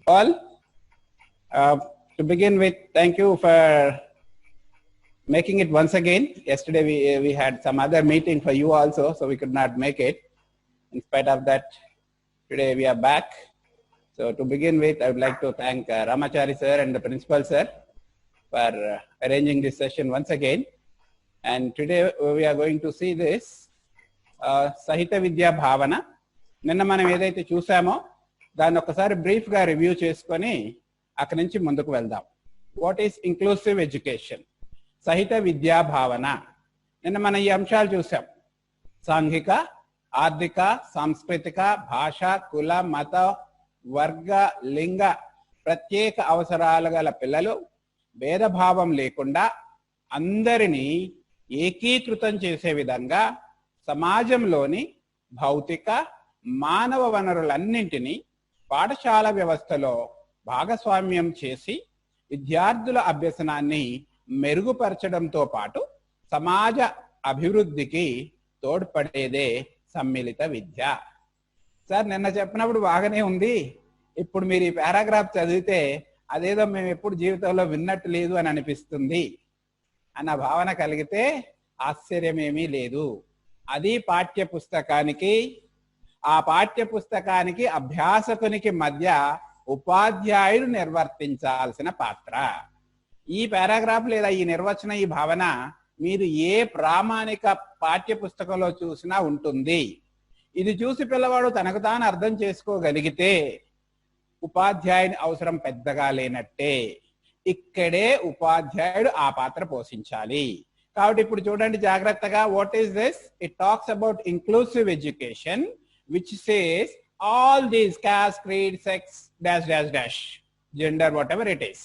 All. To begin with, thank you for making it once again. Yesterday we had some other meeting for you also, so we could not make it. In spite of that, today we are back. So to begin with, I would like to thank Ramachari sir and the principal sir for arranging this session once again. And today we are going to see this Sahita Vidya Bhavana. నిన్న మనం ఏదైతే చూసామో దాన్ని ఒకసారి బ్రీఫ్గా review చేసుకొని అక్కడి నుంచి ముందుకు వెళ్దాం. వాట్ ఈస్ ఇంక్లూసివ్ ఎడ్యుకేషన్, సహిత విద్యా భావన. నిన్న మనం ఈ అంశాలు చూసాం. సాంఘిక, ఆర్థిక, సాంస్కృతిక, భాష, కుల, మత, వర్గ, లింగ ప్రత్యేక అవసరాలు గల పిల్లలు భేదభావం లేకుండా అందరినీ ఏకీకృతం చేసే విధంగా సమాజంలోని భౌతిక మానవ వనరులన్నింటినీ పాఠశాల వ్యవస్థలో భాగస్వామ్యం చేసి విద్యార్థుల అభ్యసనాన్ని మెరుగుపరచడంతో పాటు సమాజ అభివృద్ధికి తోడ్పడేదే సమ్మిళిత విద్య. సార్ నిన్న చెప్పినప్పుడు బాగానే ఉంది, ఇప్పుడు మీరు ఈ పారాగ్రాఫ్ చదివితే అదేదో మేము ఎప్పుడు జీవితంలో విన్నట్టు లేదు అని అనిపిస్తుంది అన్న భావన కలిగితే ఆశ్చర్యమేమీ లేదు. అది పాఠ్య పుస్తకానికి, ఆ పాఠ్య పుస్తకానికి అభ్యాసకునికి మధ్య ఉపాధ్యాయుడు నిర్వర్తించాల్సిన పాత్ర. ఈ పారాగ్రాఫ్ లేదా ఈ నిర్వచన, ఈ భావన మీరు ఏ ప్రామాణిక పాఠ్య పుస్తకంలో చూసినా ఉంటుంది. ఇది చూసి పిల్లవాడు తనకు తాను అర్థం చేసుకోగలిగితే ఉపాధ్యాయుని అవసరం పెద్దగా లేనట్టే. ఇక్కడే ఉపాధ్యాయుడు ఆ పాత్ర పోషించాలి. కాబట్టి ఇప్పుడు చూడండి జాగ్రత్తగా. What is this? It talks about inclusive education which says all these caste, creed, sex, dash, dash, dash, gender, whatever it is,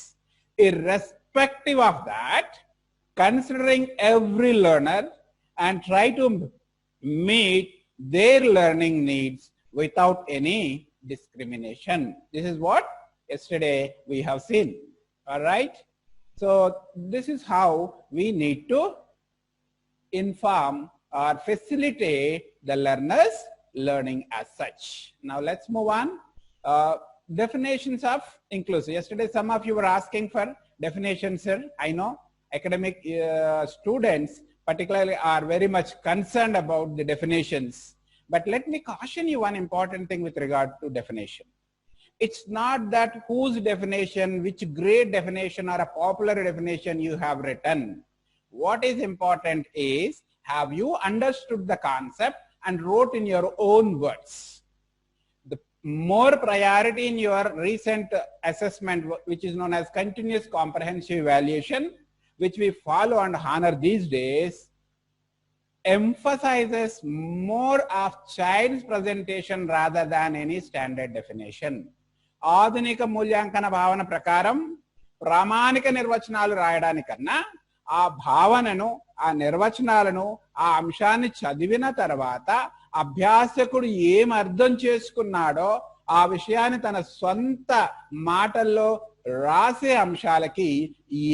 irrespective of that, considering every learner and try to meet their learning needs without any discrimination. This is what yesterday we have seen. All right. So this is how we need to inform or facilitate the learners learning as such. Now let's move on. Definitions of inclusive. Yesterday some of you were asking for definitions, sir. I know academic students particularly are very much concerned about the definitions, but let me caution you one important thing with regard to definition. It's not that whose definition, which great definition or a popular definition you have written. What is important is, have you understood the concept and wrote in your own words? The more priority in your recent assessment, which is known as continuous comprehensive evaluation, which we follow and honor these days, emphasizes more of child's presentation rather than any standard definition. ఆధునిక మూల్యాంకన భావన ప్రకారం ప్రామాణిక నిర్వచనాలు రాయడానికన్నా ఆ భావనను, ఆ నిర్వచనాలను, ఆ అంశాన్ని చదివిన తర్వాత అభ్యాసకుడు ఏం అర్థం చేసుకున్నాడో ఆ విషయాన్ని తన సొంత మాటల్లో రాసే అంశాలకి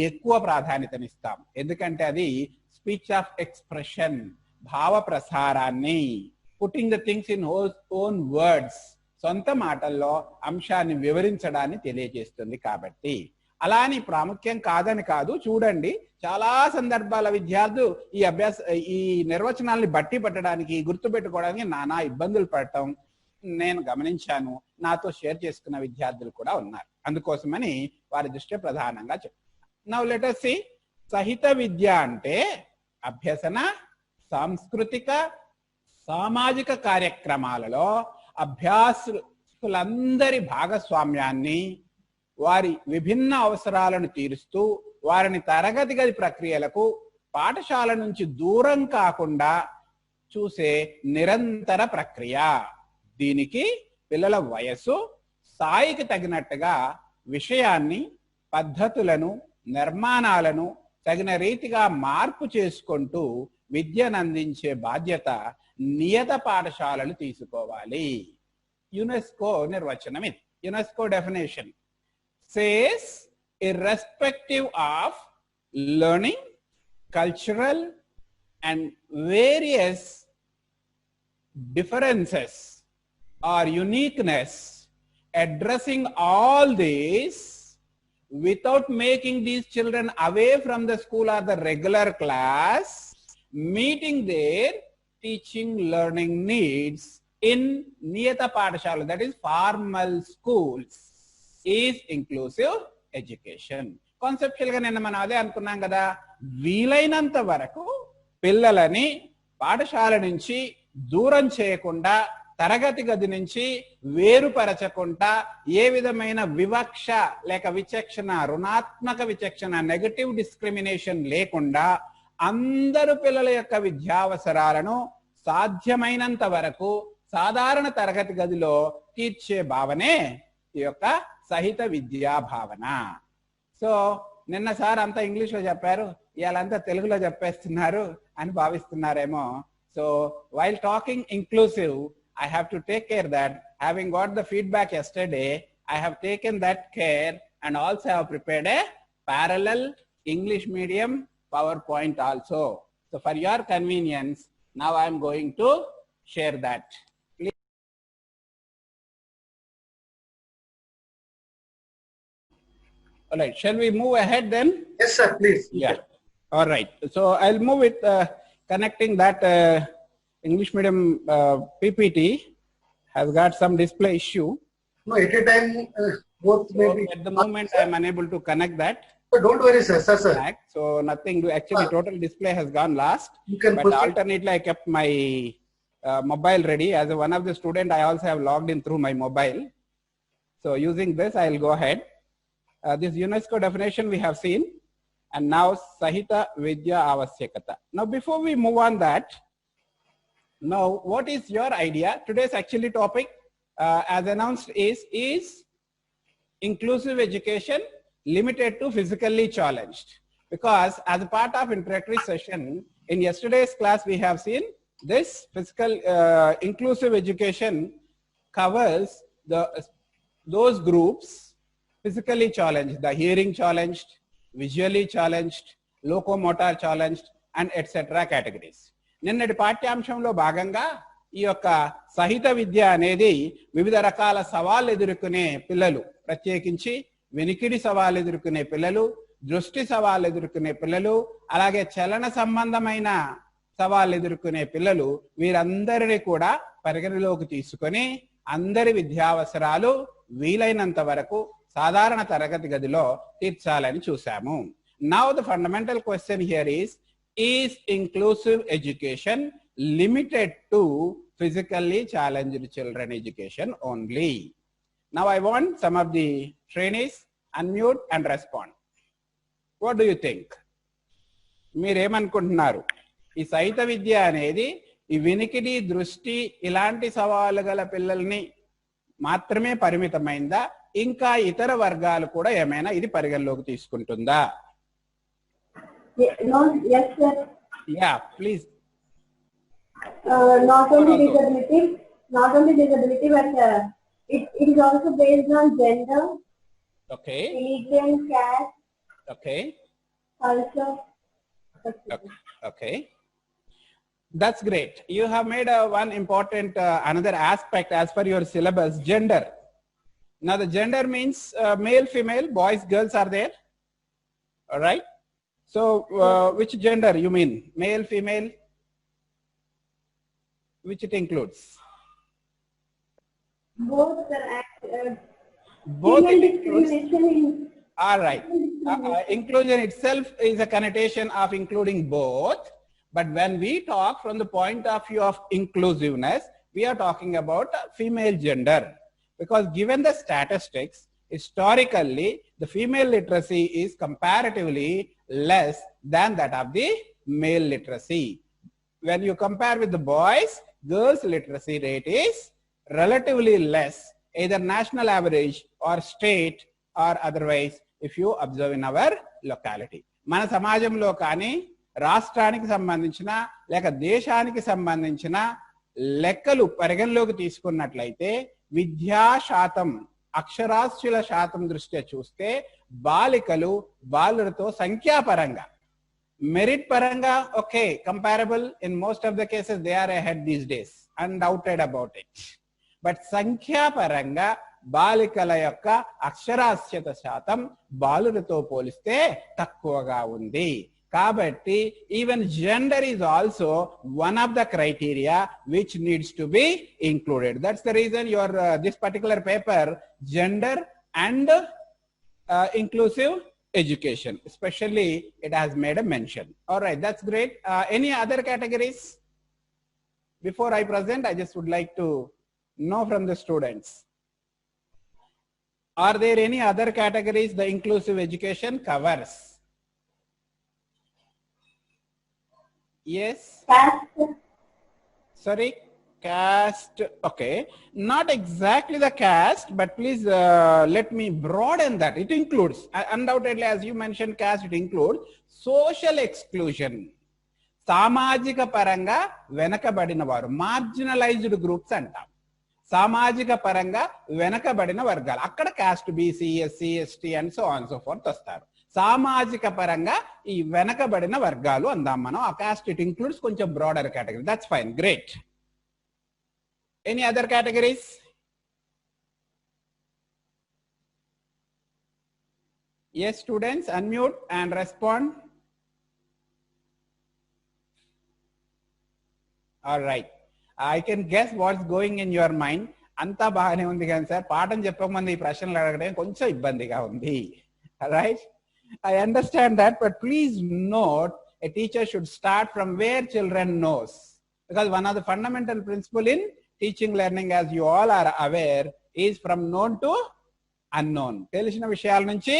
ఎక్కువ ప్రాధాన్యతనిస్తాం. ఎందుకంటే అది స్పీచ్ ఆఫ్ ఎక్స్ప్రెషన్, భావ ప్రసారాన్ని, putting the things in own words, సొంత మాటల్లో అంశాన్ని వివరించడాన్ని తెలియజేస్తుంది. కాబట్టి అలాని ప్రాముఖ్యం కాదని కాదు. చూడండి, చాలా సందర్భాల విద్యార్థులు ఈ నిర్వచనాల్ని బట్టి పట్టడానికి, గుర్తుపెట్టుకోవడానికి నానా ఇబ్బందులు పడటం నేను గమనించాను. నాతో షేర్ చేసుకున్న విద్యార్థులు కూడా ఉన్నారు. అందుకోసమని వారి దృష్టి ప్రధానంగా చెప్తున్నాను. Now let us see. సహిత విద్య అంటే అభ్యసన, సాంస్కృతిక, సామాజిక కార్యక్రమాలలో అభ్యాసులందరి భాగస్వామ్యాన్ని, వారి విభిన్న అవసరాలను తీరుస్తూ వారిని తరగతి గది ప్రక్రియలకు, పాఠశాల నుంచి దూరం కాకుండా చూసే నిరంతర ప్రక్రియ. దీనికి పిల్లల వయస్సు, స్థాయికి తగినట్టుగా విషయాన్ని, పద్ధతులను, నిర్మాణాలను తగిన రీతిగా మార్పు చేసుకుంటూ విద్యను అందించే బాధ్యత నియత పాఠశాలలు తీసుకోవాలి. యునెస్కో నిర్వచనం ఇది. UNESCO definition says, irrespective of learning, cultural and various differences or uniqueness addressing all this without making these children away from the school or the regular class, meeting their teaching learning needs in Niyata Padashala, that is formal schools, is inclusive education. Conceptual ga nenna మనం అదే అనుకున్నాం కదా, వీలైనంత వరకు పిల్లలని పాఠశాల నుంచి దూరం చేయకుండా, తరగతి గది నుంచి వేరుపరచకుండా, ఏ విధమైన వివక్ష లేక విచక్షణ, రుణాత్మక విచక్షణ, నెగటివ్ డిస్క్రిమినేషన్ లేకుండా అందరు పిల్లల యొక్క విద్యావసరాలను సాధ్యమైనంత వరకు సాధారణ తరగతి గదిలో తీర్చే భావనే ఈ యొక్క సహిత విద్యా భావన. సో నిన్న సార్ అంతా ఇంగ్లీష్లో చెప్పారు, ఇవాళంతా తెలుగులో చెప్పేస్తున్నారు అని భావిస్తున్నారేమో. So while talking inclusive, I have to take care that having got the feedback yesterday, I have taken that care and also have prepared a parallel English medium PowerPoint also. So for your convenience, now I am going to share that. Please. All right, shall we move ahead then? Yes, sir, please. Yeah. All right. So I'll move with connecting that English medium PPT has got some display issue. No, at a time, both So maybe. at the moment, I am unable to connect that. So don't worry, sir. Sir. So nothing. Actually, total display has gone last. You can But proceed. alternately, I kept my mobile ready. As one of the student, I also have logged in through my mobile. So using this, I will go ahead. This UNESCO definition we have seen, and now Sahita Vidya Avasyakata. Now, before we move on that, now what is your idea? Today's actually topic, as announced, is inclusive education limited to physically challenged. Because as a part of introductory session in yesterday's class, we have seen this physical inclusive education covers those groups physically challenged, the hearing challenged, visually challenged, locomotor challenged, and etc. categories. నిన్నటి పాఠ్యాంశంలో భాగంగా ఈ యొక్క సహిత విద్య అనేది వివిధ రకాల సవాళ్ళు ఎదుర్కొనే పిల్లలు, ప్రత్యేకించి వెనికిడి సవాళ్ళు ఎదుర్కొనే పిల్లలు, దృష్టి సవాళ్ళు ఎదుర్కొనే పిల్లలు, అలాగే చలన సంబంధమైన సవాళ్ళు ఎదుర్కొనే పిల్లలు, వీరందరినీ కూడా పరిగణలోకి తీసుకొని అందరి విద్యావసరాలు వీలైనంత వరకు సాధారణ తరగతి గదిలో తీర్చాలని చూసాము. Now the fundamental question here is inclusive education limited to physically challenged children education only? Now I want some of the trainees unmute and respond. What do you think? మీరేమనుకుంటున్నారు? ఈ సహిత విద్య అనేది ఈ వినికిడి, దృష్టి ఇలాంటి సవాలు గల పిల్లల్ని మాత్రమే పరిమితమైందా, ఇంకా ఇతర వర్గాలు కూడా ఏమైనా ఇది పరిగణలోకి తీసుకుంటుందా? No, yes, sir. Yeah, please. Not only disability, but it is also based on gender, Okay. religion, caste, Okay. culture. Okay. That's great. You have made one important another aspect as per your syllabus, gender. Now the gender means male, female, boys, girls are there. All right. So which gender you mean? Male, female? Which it includes? Both, sir. Both it Female includes. discrimination All right. Inclusion itself is a connotation of including both. But when we talk from the point of view of inclusiveness, we are talking about female gender. Because given the statistics, historically, the female literacy is comparatively less than that of the male literacy. When you compare with the boys, girls' literacy rate is relatively less, either national average or state or otherwise, if you observe in our locality. మన సమాజంలో కానీ రాష్ట్రానికి సంబంధించిన లేక దేశానికి సంబంధించిన లెక్కలు పరిగణలోకి తీసుకున్నట్లయితే విద్యా శాతం, అక్షరాస్యుల శాతం దృష్ట్యా చూస్తే బాలికలు బాలులతో సంఖ్యాపరంగా, మెరిట్ పరంగా okay, comparable in most of the cases they are ahead these days, undoubted about it. But సంఖ్యాపరంగా బాలికల యొక్క అక్షరాస్యత శాతం బాలులతో పోలిస్తే తక్కువగా ఉంది. కాబట్టి even gender is also one of the criteria which needs to be included. That's the reason your this particular paper, gender and inclusive education, especially it has made a mention. All right, that's great. Any other categories? Before I present, I just would like to know from the students. Are there any other categories the inclusive education covers? Yes. Caste. Sorry, caste. Okay, not exactly the caste, but please let me broaden that. It includes, undoubtedly, as you mentioned, caste, it includes social exclusion. సామాజిక పరంగా వెనకబడిన వారు, marginalised groups అంటాం. సామాజిక పరంగా వెనకబడిన వర్గాలు, అక్కడ caste, BC, SC, ST and so on so forth వస్తారు. సామాజిక పరంగా ఈ వెనకబడిన వర్గాలు అందాం మనం. ఆ కాస్ట్ ఇట్ ఇంక్లూడ్స్ కొంచెం broader category. That's fine, great. Any other categories? Yes students, unmute and respond. All right, I can guess what's going in your mind. అంతా బాగానే ఉంది కానీ సార్ పాఠం చెప్పకముందు ఈ ప్రశ్నలు అడగడం కొంచెం ఇబ్బందిగా ఉంది. Right, I understand that, but please note a teacher should start from where children knows, because one of the fundamental principle in teaching learning, as you all are aware, is from known to unknown. తెలిసిన విషయాల నుంచి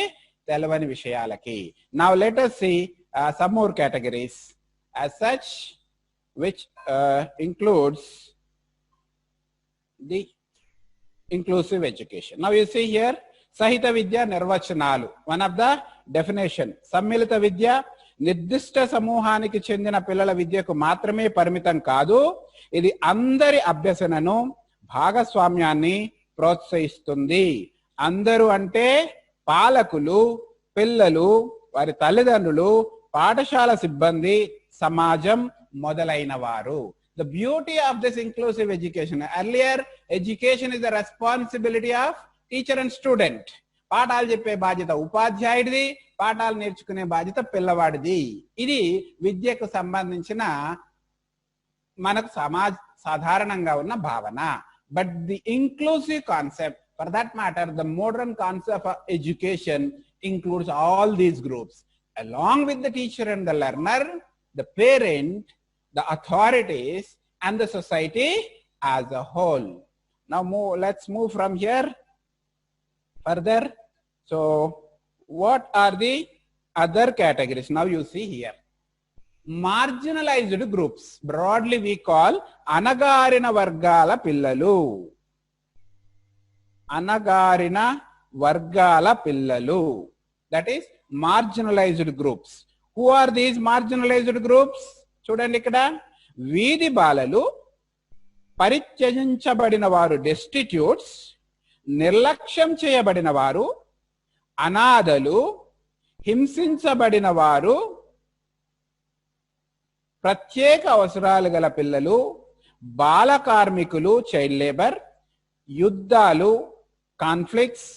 తెలవని విషయాలకి. Now let us see some more categories as such, which includes the inclusive education. Now you see here, Sahita Vidya Nirvachanalu. One of the definition, Sammilita Vidya, నిర్దిష్ట సమూహానికి చెందిన పిల్లల విద్యకు మాత్రమే పరిమితం కాదు, ఇది అందరి అభ్యసనను, భాగస్వామ్యాన్ని ప్రోత్సహిస్తుంది. అందరూ అంటే పాలకులు, పిల్లలు, వారి తల్లిదండ్రులు, పాఠశాల సిబ్బంది, సమాజం మొదలైన వారు. The beauty of this inclusive education, earlier education is the responsibility of teacher and student. పాఠాలు చెప్పే బాధ్యత ఉపాధ్యాయుడిది, పాఠాలు నేర్చుకునే బాధ్యత పిల్లవాడిది. ఇది విద్యకు సంబంధించిన మనకు సాధారణంగా ఉన్న భావన. But the inclusive concept, for that matter, the modern concept of education includes all these groups. Along with the teacher and the learner, the parent, the authorities, and the society as a whole. Now let's move from here further. So what are the other categories? Now you see here, marginalized groups, broadly we call anagarina vargala pillalu. Anagarina vargala pillalu, that is marginalized groups. Who are these marginalized groups? చూడండి ఇక్కడ, వీధి బాలలు, పరిత్యజించబడిన వారు, destitutes, నిర్లక్ష్యం చేయబడిన వారు, అనాథలు, హింసించబడిన వారు, ప్రత్యేక అవసరాలు గల పిల్లలు, బాల కార్మికులు, చైల్డ్ లేబర్, యుద్ధాలు, కాన్ఫ్లిక్ట్స్,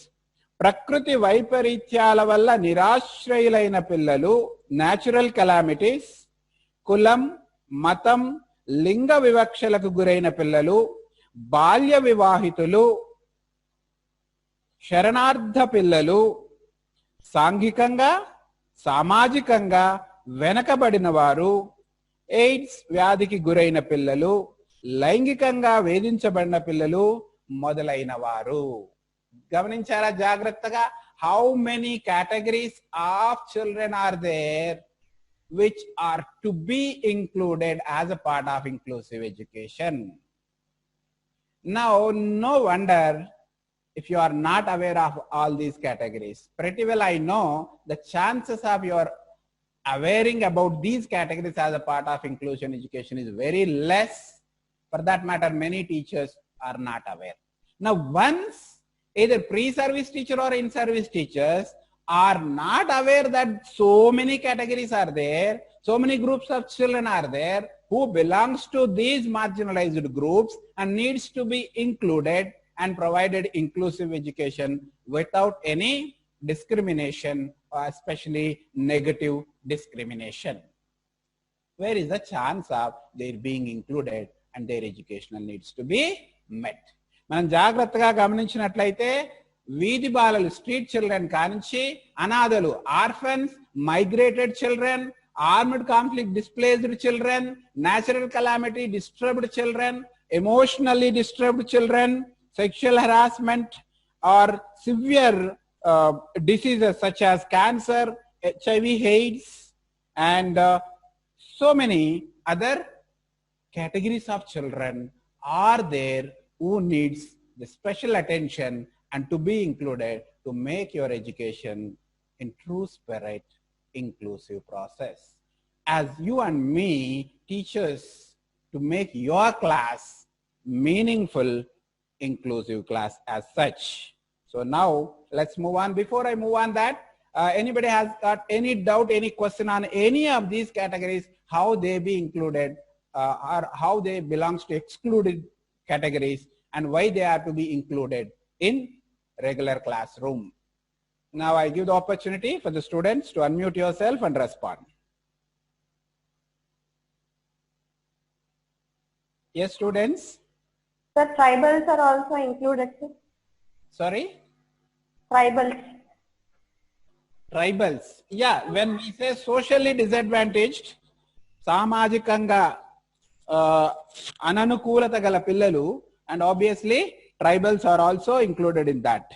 ప్రకృతి వైపరీత్యాల వల్ల నిరాశ్రయులైన పిల్లలు, న్యాచురల్ కెలామిటీస్, కులం, మతం, లింగ వివక్షలకు గురైన పిల్లలు, బాల్య వివాహితులు, శరణార్థ పిల్లలు, సాంఘికంగా సామాజికంగా వెనకబడిన వారు, ఎయిడ్స్ వ్యాధికి గురైన పిల్లలు, లైంగికంగా వేధించబడిన పిల్లలు మొదలైన వారు. గమనించారా జాగ్రత్తగా? How many categories of children are there which are to be included as a part of inclusive education. Now, no wonder if you are not aware of all these categories. Pretty well I know the chances of your awareing about these categories as a part of inclusion education is very less. For that matter, many teachers are not aware. Now, once either pre-service teacher or in-service teachers are not aware that so many categories are there, so many groups of children are there who belongs to these marginalized groups and needs to be included and provided inclusive education without any discrimination, or especially negative discrimination. Where is the chance of their being included and their educational needs to be met? మనం జాగ్రత్తగా గమనించినట్లయితే వీధి బాలలు, street children కానించి అనాథలు, orphans, migrated children, armed conflict displaced children, natural calamity disturbed children, emotionally disturbed children, sexual harassment or severe diseases such as cancer, HIV, AIDS, and so many other categories of children are there who needs the special attention and to be included to make your education in true spirit inclusive process. As you and me, teachers, to make your class meaningful, inclusive class as such. So now let's move on. Before I move on that, anybody has got any doubt, any question on any of these categories, how they be included or how they belongs to excluded categories and why they are to be included in regular classroom? Now I give the opportunity for the students to unmute yourself and respond. Yes, students. The tribals are also included, sir. Sorry? Tribals. Tribals. Yeah, when we say socially disadvantaged, samajikanga ananukulata gala pillalu, and obviously tribals are also included in that.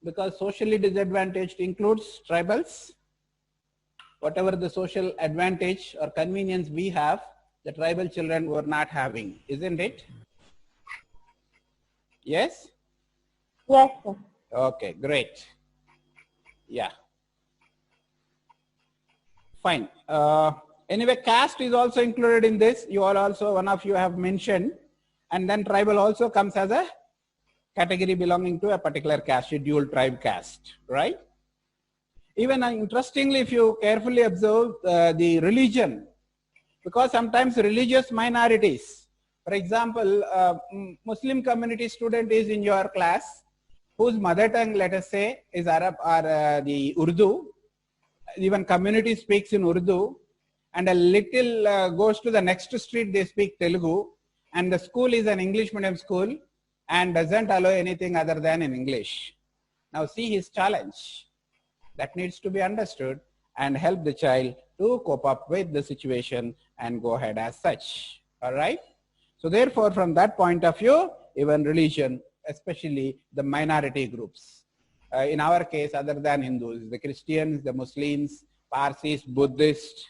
Because socially disadvantaged includes tribals. Whatever the social advantage or convenience we have, the tribal children were not having, isn't it? Yes? Yes, sir. Okay, great. Yeah. Fine. Anyway, caste is also included in this. You all also, one of you have mentioned. And then tribal also comes as a category belonging to a particular caste, scheduled tribe caste, right? Even interestingly, if you carefully observe the religion, because sometimes religious minorities, for example, Muslim community student is in your class, whose mother tongue, let us say, is Arab or the Urdu, even community speaks in Urdu, and a little goes to the next street, they speak Telugu, and the school is an English medium school and doesn't allow anything other than in English. Now see his challenge. That needs to be understood and help the child to cope up with the situation and go ahead as such. All right. So therefore, from that point of view, even religion, especially the minority groups, in our case, other than Hindus, the Christians, the Muslims, Parsis, Buddhists,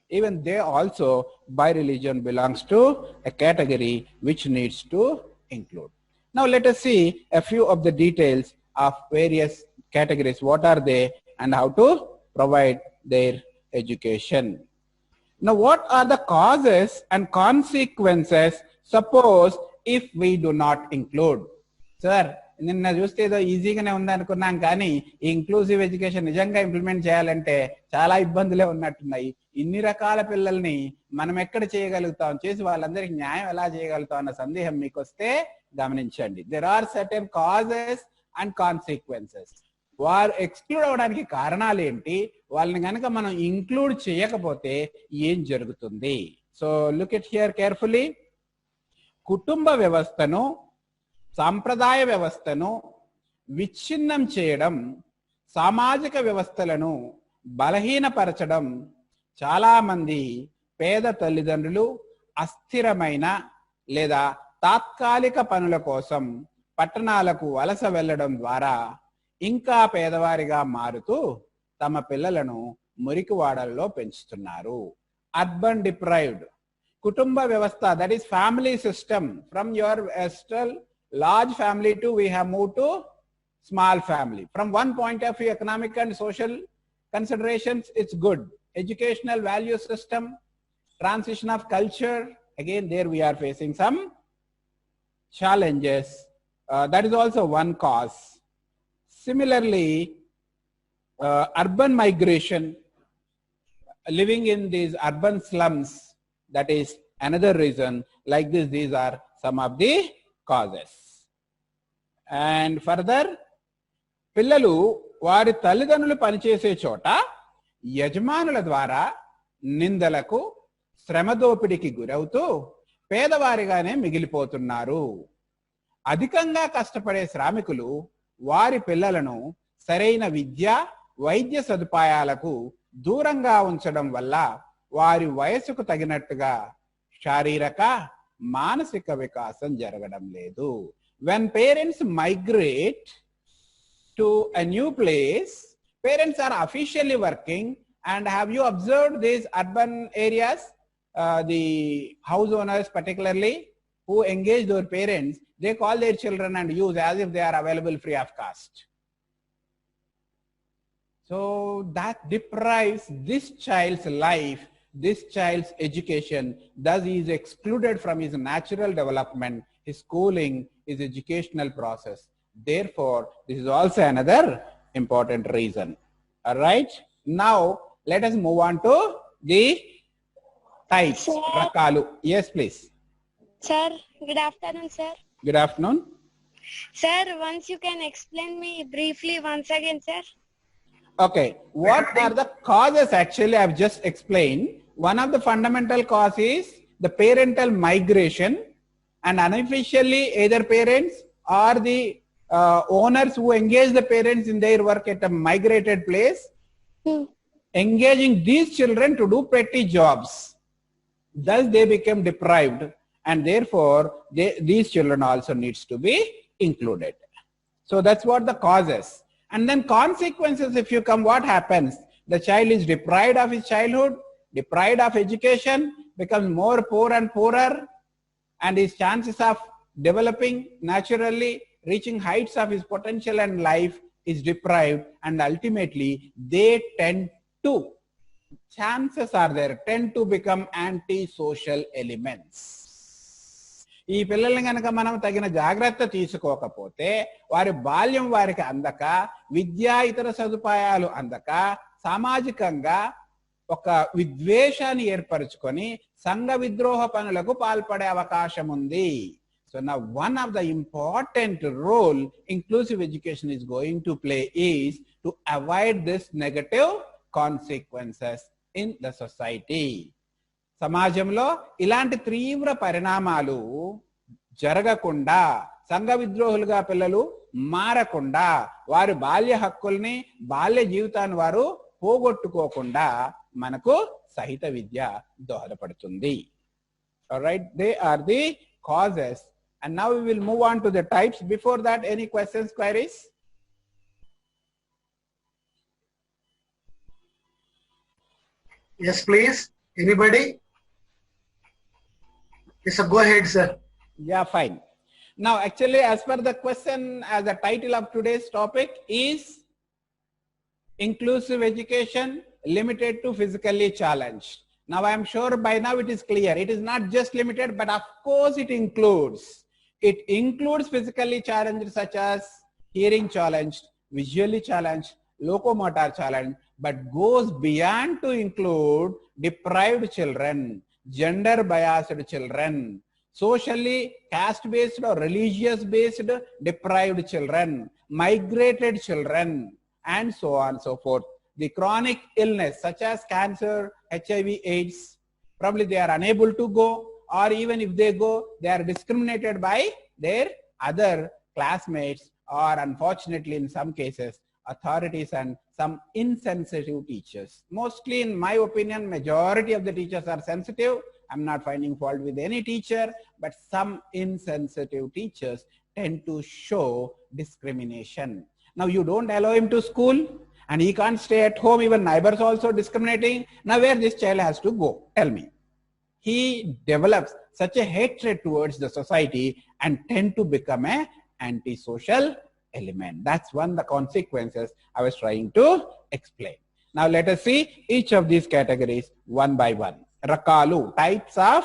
even they also by religion belongs to a category which needs to include. Now let us see a few of the details of various categories. What are they and how to provide their education? Now, what are the causes and consequences suppose if we do not include? Sir, నిన్న చూస్తే ఏదో ఈజీగానే ఉందనుకున్నాం కానీ ఈ inclusive education నిజంగా implement చేయాలంటే చాలా ఇబ్బందులే ఉన్నట్టున్నాయి. ఇన్ని రకాల పిల్లల్ని మనం ఎక్కడ చేయగలుగుతాం, చేసి వాళ్ళందరికీ న్యాయం ఎలా చేయగలుగుతాం అన్న సందేహం మీకు వస్తే గమనించండి. There are certain causes and consequences. వారు ఎక్స్క్లూడ్ అవడానికి కారణాలు ఏంటి, వాళ్ళని కనుక మనం ఇంక్లూడ్ చేయకపోతే ఏం జరుగుతుంది? So look at here carefully. కుటుంబ వ్యవస్థను, సాంప్రదాయ వ్యవస్థను విచ్ఛిన్నం చేయడం, సామాజిక వ్యవస్థలను బలహీనపరచడం చాలా మంది పేద తల్లిదండ్రులు అస్థిరమైన లేదా తాత్కాలిక పనుల కోసం పట్టణాలకు వలస వెళ్ళడం ద్వారా ఇంకా పేదవారిగా మారుతూ తమ పిల్లలను మురికివాడల్లో పెంచుతున్నారు. అర్బన్ డిప్రైవ్డ్ కుటుంబ వ్యవస్థ, that is family system. From your still large family to we have moved to small family. From one point of view, economic and social considerations, it's good. Educational value system, transition of culture, again there we are facing some challenges. That is also one cause. Similarly, urban migration, living in these urban slums, that is another reason. Like this, these are some of the causes. And further, పిల్లలు వారి తల్లిదండ్రులు పనిచేసే చోట యజమానుల ద్వారా నిందలకు, శ్రమ దోపిడికి గురవుతూ పేదవారిగానే మిగిలిపోతున్నారు. అధికంగా కష్టపడే శ్రామికులు వారి పిల్లలను సరైన విద్య, వైద్య సదుపాయాలకు దూరంగా ఉంచడం వల్ల వారి వయసుకు తగినట్టుగా శారీరక, మానసిక వికాసం జరగడం లేదు. When parents migrate to a new place, parents are officially working. And have you observed these urban areas, the house owners particularly, who engage their parents, they call their children and use as if they are available free of cost. So that deprives this child's life, this child's education. Thus he is excluded from his natural development, his schooling, his educational process. Therefore, this is also another important reason. All right. Now, let us move on to the types. Rakalu. Yes, please. Sir, good afternoon, sir. Good afternoon. Sir, once you can explain me briefly once again, sir. Okay. What are the causes? Actually, I've just explained. One of the fundamental causes is the parental migration, and unofficially either parents or the owners who engage the parents in their work at a migrated place, engaging these children to do petty jobs. Thus they become deprived, and therefore these children also needs to be included. So that's what the causes. And then consequences, if you come, what happens? The child is deprived of his childhood, deprived of education, becomes more poor and poorer, and his chances of developing naturally, reaching heights of his potential and life is deprived, and ultimately they chances are there, tend to become anti-social elements. ఈ పిల్లల్ని కనుక మనం తగిన జాగ్రత్త తీసుకోకపోతే, వారి బాల్యం వారికి అందక, విద్యా ఇతర సదుపాయాలు అందక, సామాజికంగా ఒక విద్వేషాన్ని ఏర్పరచుకొని సంఘ విద్రోహ పనులకు పాల్పడే అవకాశం ఉంది. So now one of the important role inclusive education is going to play is to avoid this negative consequences in the society. సమాజంలో ఇలాంటి తీవ్ర పరిణామాలు జరగకుండా, సంఘ విద్రోహులుగా పిల్లలు మారకుండా, వారి బాల్య హక్కుల్ని, బాల్య జీవితాన్ని వారు పోగొట్టుకోకుండా మనకు సహిత విద్య దోహదపడుతుంది. Alright, they are the causes. And now we will move on to the types. Before that, any questions, queries? Yes, please. Anybody? Yes, sir. Go ahead, sir. Yeah, fine. Now, actually, as per the question, as the title of today's topic is inclusive education limited to physically challenged. Now, I am sure by now it is clear. It is not just limited, but of course it includes. It includes physically challenged such as hearing challenged, visually challenged, locomotor challenged, but goes beyond to include deprived children, gender biased children, socially caste-based or religious-based deprived children, migrated children, and so on and so forth. The chronic illness such as cancer, HIV, AIDS, probably they are unable to go, or even if they go, they are discriminated by their other classmates, or unfortunately in some cases, authorities and some insensitive teachers. Mostly in my opinion, majority of the teachers are sensitive. I'm not finding fault with any teacher, but some insensitive teachers tend to show discrimination. Now you don't allow him to school and he can't stay at home, even neighbors also discriminating. Now where this child has to go? Tell me. He develops such a hatred towards the society and tend to become a antisocial element. That's one of the consequences I was trying to explain. Now let us see each of these categories one by one. Rakalu, types of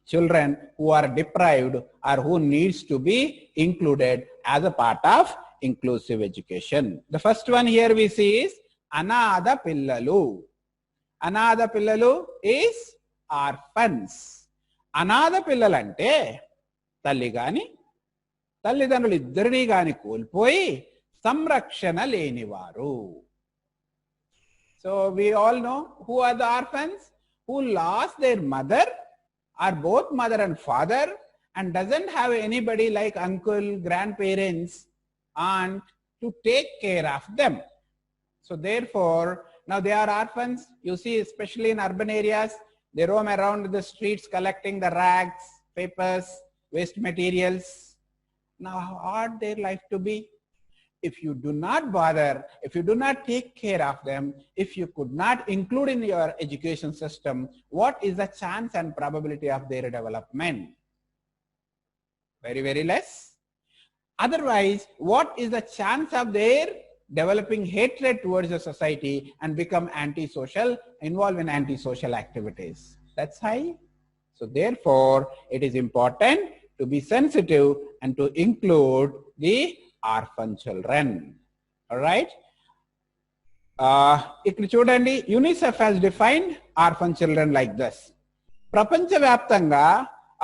children who are deprived or who needs to be included as a part of inclusive education. The first one here we see is Anada Pillalu. Anada Pillalu is orphans. అనాథ పిల్లలంటే తల్లి గాని తల్లిదండ్రులు ఇద్దరిని గాని కోల్పోయి సంరక్షణ లేనివారు. So we all know who are the orphans, who lost their mother or both mother and father and doesn't have anybody like uncle, grandparents, aunt to take care of them. So therefore, now they are orphans. You see, especially in urban areas, they roam around the streets collecting the rags, papers, waste materials. Now, how hard their life to be? If you do not bother, if you do not take care of them, if you could not include in your education system, what is the chance and probability of their development? Very, very less. Otherwise, what is the chance of their developing hatred towards the society and become antisocial, involved in antisocial activities? That's high. So therefore, it is important to be sensitive and to include the orphan children. All right. ఇక్కడ చూడండి, UNICEF has defined orphan children like this. ప్రపంచవ్యాప్తంగా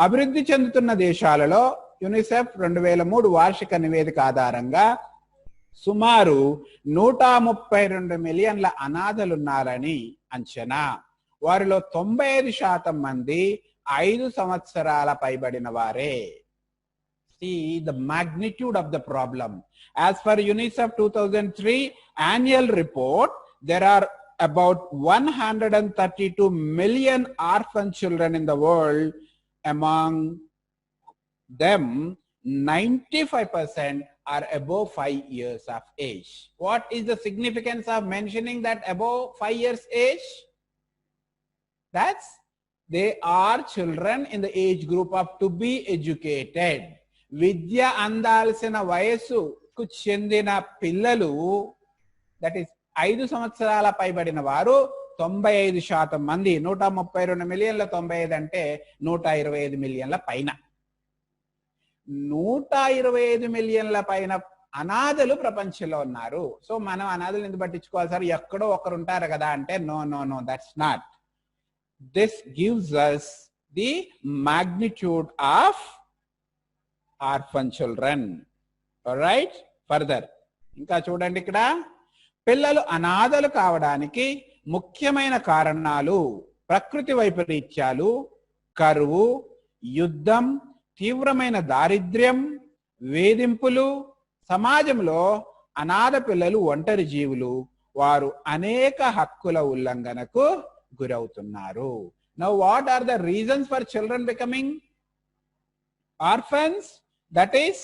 అభివృద్ధి చెందుతున్న దేశాలలో UNICEF 2003 వార్షిక నివేదిక ఆధారంగా సుమారు 132 మిలియన్ల అనాథలున్నారని అంచనా. వారిలో 95% మంది 5 సంవత్సరాల పైబడిన వారే. See the magnitude of the problem. As per UNICEF 2003 annual report, there are about 132 million orphan children in the world. Among them, 95% are above 5 years of age. What is the significance of mentioning that above 5 years age? That's they are children in the age group of to be educated. విద్య అందాల్సిన వయస్సుకు చెందిన పిల్లలు, that is 5 సంవత్సరాల పైబడిన వారు 95% మంది. 132 మిలియన్ల 95 అంటే 125 మిలియన్ల పైన. 125 మిలియన్ల పైన అనాథలు ప్రపంచంలో ఉన్నారు. సో మనం అనాథలు ఎందుకు పట్టించుకోవాలి సార్, ఎక్కడో ఒకరు ఉంటారు కదా అంటే, no no no, that's not. This gives us the magnitude of orphan children. All right, further ఇంకా చూడండి, ఇక్కడ పిల్లలు అనాథలు కావడానికి ముఖ్యమైన కారణాలు ప్రకృతి వైపరీత్యాలు, కరువు, యుద్ధం, తీవ్రమైన దారిద్ర్యం, వేధింపులు. సమాజంలో అనాథ పిల్లలు ఒంటరి జీవులు, వారు అనేక హక్కుల ఉల్లంఘనకు గురవుతున్నారు. Now what are the reasons for children becoming orphans? That is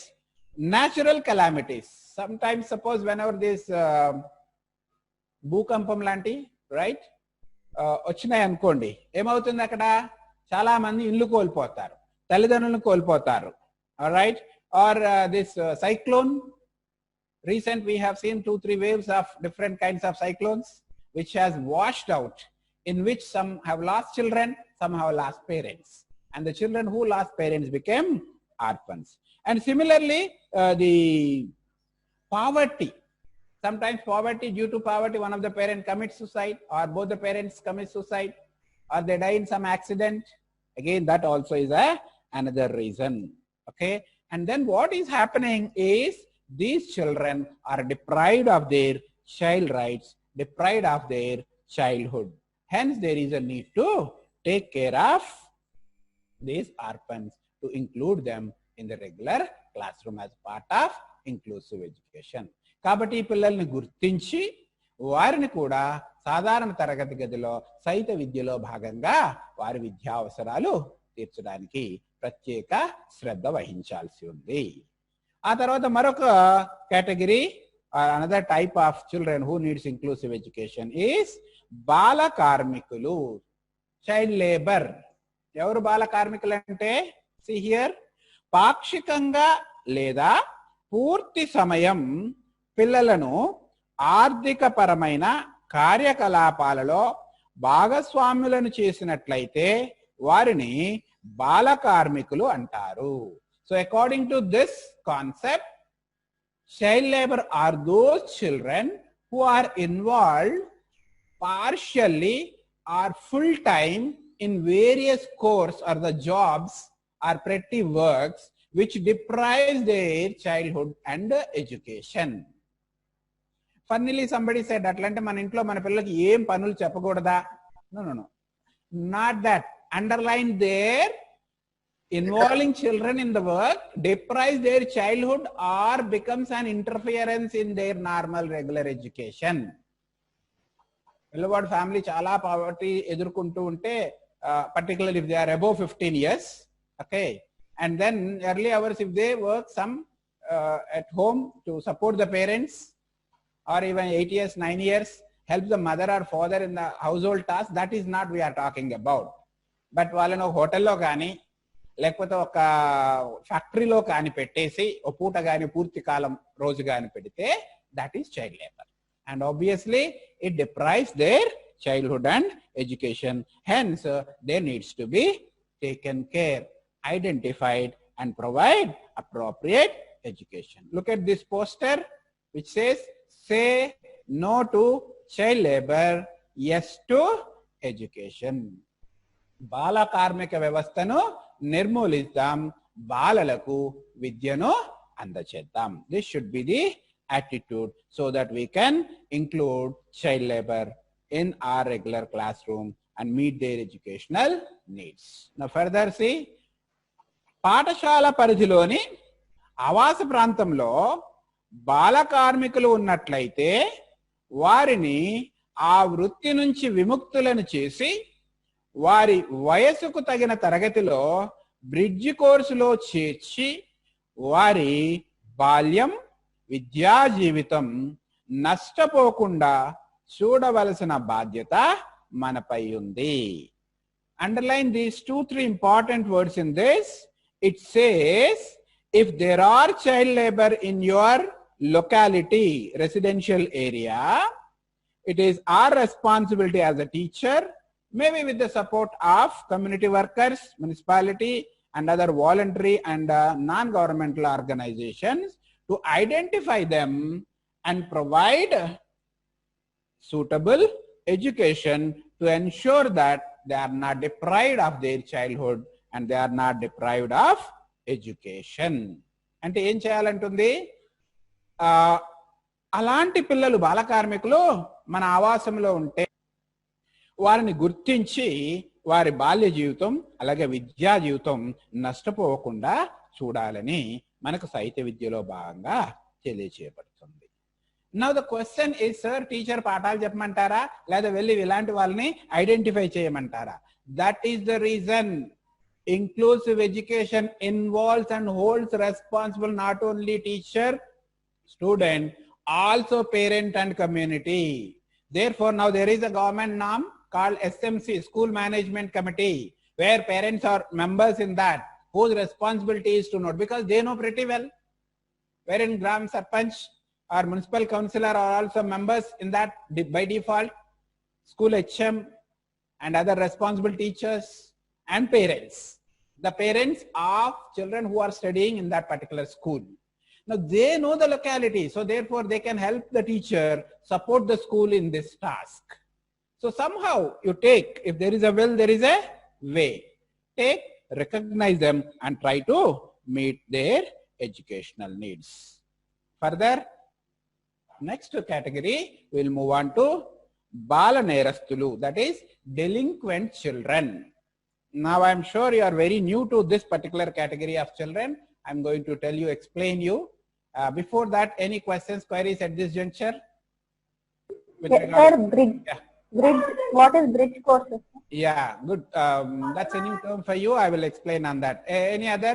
natural calamities. Sometimes suppose whenever this భూకంపం లాంటి రైట్ వచ్చినాయి అనుకోండి, ఏమవుతుంది, అక్కడ చాలా మంది ఇల్లు కోల్పోతారు, తల్లిదండ్రులను కోల్పోతారు. Right, are this cyclone. Recent we have seen 2-3 waves of different kinds of cyclones which has washed out, in which some have lost children, some have lost parents, and the children who lost parents became orphans. And similarly, the poverty. Sometimes poverty, due to poverty, one of the parents commits suicide, or both the parents commit suicide, or they die in some accident. Again, that also is another reason. Okay, and then what is happening is these children are deprived of their child rights, deprived of their childhood. Hence, there is a need to take care of these orphans, to include them in the regular classroom as part of inclusive education. కాబట్టి ఈ పిల్లల్ని గుర్తించి వారిని కూడా సాధారణ తరగతి గదిలో సైత విద్యలో భాగంగా వారి విద్యా అవసరాలు తీర్చడానికి ప్రత్యేక శ్రద్ధ వహించాల్సి ఉంది. ఆ తర్వాత మరొక category, another type of children who needs inclusive education is బాల కార్మికులు, చైల్డ్ లేబర్. ఎవరు బాల కార్మికులు అంటే, సి హియర్, పాక్షికంగా లేదా పూర్తి సమయం పిల్లలను ఆర్థిక పరమైన కార్యకలాపాలలో భాగస్వాములను చేసినట్లయితే వారిని బాల కార్మికులు అంటారు. So according to this concept, child labor are those children who are involved partially or full time in various courses or the jobs or petty works which deprives their childhood and education. Funnily, somebody said, Atlanta man intlo mana pillaki em panulu cheppakoda. No. Not that. Underline there, involving children in the work deprives their childhood or becomes an interference in their normal regular education. Pillaవాడి family chala poverty edurkuntu unte, particularly if they are above 15 years, okay, and then early hours if they work some at home to support the parents, or even 8 years, 9 years, help the mother or father in the household tasks, that is not we are talking about. But వాళ్ళను ఒక హోటల్లో కానీ లేకపోతే ఒక ఫ్యాక్టరీలో కానీ పెట్టేసి ఒక పూట కానీ పూర్తి కాలం రోజు కానీ పెడితే that is child labor. And obviously it deprives their childhood and education. Hence, there needs to be taken care, identified, and provide appropriate education. Look at this poster which says, say no to child labor, yes to education. బాల కార్మిక వ్యవస్థను నిర్మూలిద్దాం, బాలలకు విద్యను అందచేద్దాం. This should be the attitude so that we can include child labor in our regular classroom and meet their educational needs. Now further see, పాఠశాల పరిధిలోని ఆవాస ప్రాంతంలో బాల కార్మికులు ఉన్నట్లయితే వారిని ఆ వృత్తి నుంచి విముక్తులను చేసి వారి వయసుకు తగిన తరగతిలో బ్రిడ్జ్ కోర్సులో చేర్చి వారి బాల్యం విద్యా జీవితం నష్టపోకుండా చూడవలసిన బాధ్యత మనపై ఉంది. Underline these 2-3 important words in this. It says, if there are child labor in your locality, residential area, it is our responsibility as a teacher, maybe with the support of community workers, municipality, and other voluntary and non-governmental organizations, to identify them and provide suitable education to ensure that they are not deprived of their childhood and they are not deprived of education. అంటే ఏం చేయాలంటుంది, అలాంటి పిల్లలు బాల కార్మికులు మన ఆవాసంలో ఉంటే వారిని గుర్తించి వారి బాల్య జీవితం అలాగే విద్యా జీవితం నష్టపోకుండా చూడాలని మనకు సాహిత్య విద్యలో భాగంగా తెలియచేయబడుతుంది. Now the question is, sir, teacher పాఠాలు చెప్పమంటారా లేదా వెళ్ళి ఇలాంటి వాళ్ళని ఐడెంటిఫై చేయమంటారా? That is the reason inclusive education involves and holds responsible not only teacher, student, also parent and community. Therefore, now there is a government norm called SMC, School Management Committee, where parents are members in that, whose responsibility is to note, because they know pretty well, wherein Gram Sarpanch or municipal councillor are also members in that by default, school HM and other responsible teachers and parents, the parents of children who are studying in that particular school. Now they know the locality, so therefore they can help the teacher support the school in this task. So somehow you take, if there is a will, there is a way. Take, recognize them and try to meet their educational needs. Further, next category, we'll move on to Bala Nerastulu, that is delinquent children. Now I'm sure you are very new to this particular category of children. I'm going to tell you, explain you. Before that, any questions, queries at this juncture? Yes, sir, bridge. Yeah. Bridge. What is bridge courses? Yeah, good. That's a new term for you. I will explain on that. Any other?